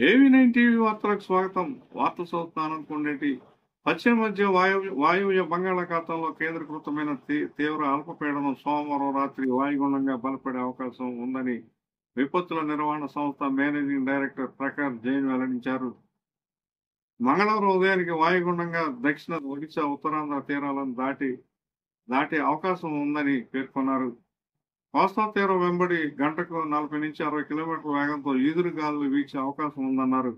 ఏవి9 TV వార్తలకు స్వాగతం. వార్తలు చదువుతున్నాను కొండేటి. పశ్చిమ మధ్య వాయువ్య బంగాళాఖాతంలో కేంద్రీకృతమైన తీవ్ర అల్పపీడనం సోమవారం రాత్రి వాయుగుండంగా బలపడే అవకాశం ఉందని విపత్తుల నిర్వహణ సంస్థ మేనేజింగ్ డైరెక్టర్ ప్రకాష్ జైన్ వెల్లడించారు. మంగళవారం ఉదయానికి వాయుగుండంగా దక్షిణ ఒడిశా ఉత్తరాంధ్ర తీరాలను దాటే అవకాశం ఉందని పేర్కొన్నారు. కోస్తా తీరం వెంబడి గంటకు 40 నుంచి 60 కిలోమీటర్ల వేగంతో ఈదురు గాలులు వీచే అవకాశం ఉందన్నారు.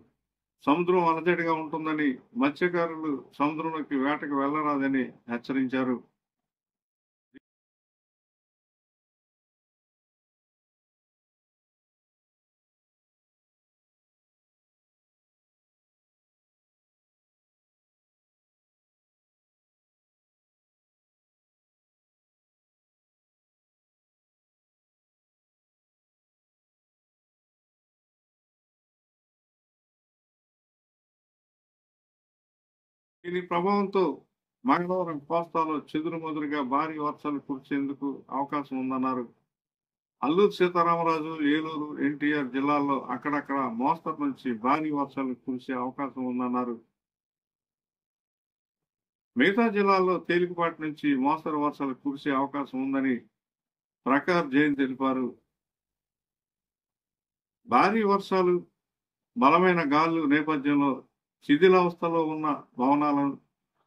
సముద్రం అలజడిగా ఉంటుందని, మత్స్యకారులు సముద్రంలోకి వేటకు వెళ్లరాదని హెచ్చరించారు. దీని ప్రభావంతో మంగళవారం కోస్తాలో చెదురుమదురుగా భారీ వర్షాలు కురిసేందుకు అవకాశం ఉందన్నారు. అల్లూరు సీతారామరాజు, ఏలూరు, ఎన్టీఆర్ జిల్లాల్లో అక్కడక్కడ మోస్తరు నుంచి భారీ వర్షాలు కురిసే అవకాశం ఉందన్నారు. మిగతా జిల్లాల్లో తేలికపాటి నుంచి మోస్తరు వర్షాలు కురిసే అవకాశం ఉందని ప్రకాష్ జైన్ తెలిపారు. భారీ వర్షాలు, బలమైన గాలుల నేపథ్యంలో శిథిలావస్థలో ఉన్న భవనాలను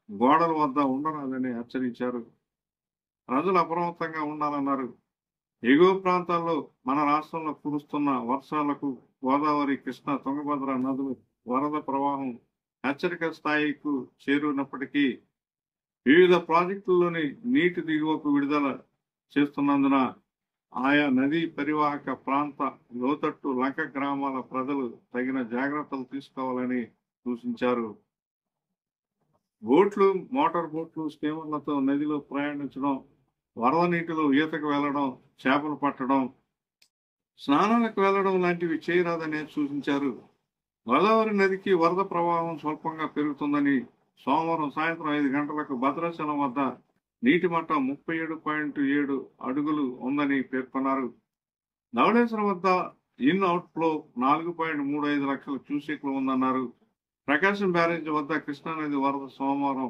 గోడల వద్ద ఉండరాదని హెచ్చరించారు. ప్రజలు అప్రమత్తంగా ఉండాలన్నారు. ఎగువ ప్రాంతాల్లో మన రాష్ట్రంలో కురుస్తున్న వర్షాలకు గోదావరి, కృష్ణా, తుంగభద్ర నదులు వరద ప్రవాహం హెచ్చరిక స్థాయికు చేరుకున్నప్పటికీ వివిధ ప్రాజెక్టుల్లోని నీటి దిగువకు విడుదల చేస్తున్నందున ఆయా నదీ పరివాహక ప్రాంత లోతట్టు లంక గ్రామాల ప్రజలు తగిన జాగ్రత్తలు తీసుకోవాలని సూచించారు. బోట్లు, మోటార్ బోట్లు, స్టీమర్లతో నదిలో ప్రయాణించడం, వరద నీటిలో ఈతకు వెళ్లడం, చేపలు పట్టడం, స్నానాలకు వెళ్లడం లాంటివి చేయరాదని సూచించారు. గోదావరి నదికి వరద ప్రవాహం స్వల్పంగా పెరుగుతుందని, సోమవారం సాయంత్రం 5 గంటలకు భద్రాచలం వద్ద నీటి మట్టం 37.7 అడుగులు ఉందని పేర్కొన్నారు. ధవళేశ్వరం వద్ద ఇన్ అవుట్ ఫ్లో 4.35 లక్షల క్యూసెక్లు ఉందన్నారు. ప్రకాశం బ్యారేజ్ వద్ద కృష్ణానది వరద సోమవారం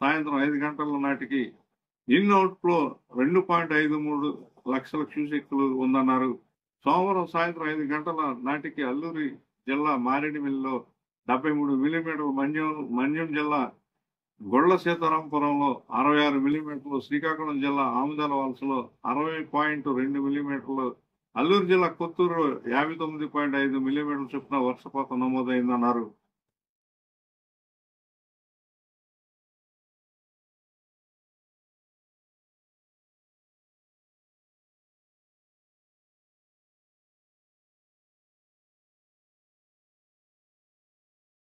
సాయంత్రం 5 గంటల నాటికి ఇన్ అవుట్ ఫ్లో 2.53 లక్షల క్యూసెక్లు ఉందన్నారు. సోమవారం సాయంత్రం 5 గంటల నాటికి అల్లూరి జిల్లా మారేడుమిల్లిలో 73 మిల్లీమీటర్లు, మన్యం జిల్లా గొళ్ల సీతారాంపురంలో 66 మిల్లీమీటర్లు, శ్రీకాకుళం జిల్లా ఆముదాల వలసలో 60.2 మిల్లీమీటర్లు, అల్లూరు జిల్లా కొత్తూరు 59.5 మిల్లీమీటర్ల చొప్పున వర్షపాతం నమోదైందన్నారు.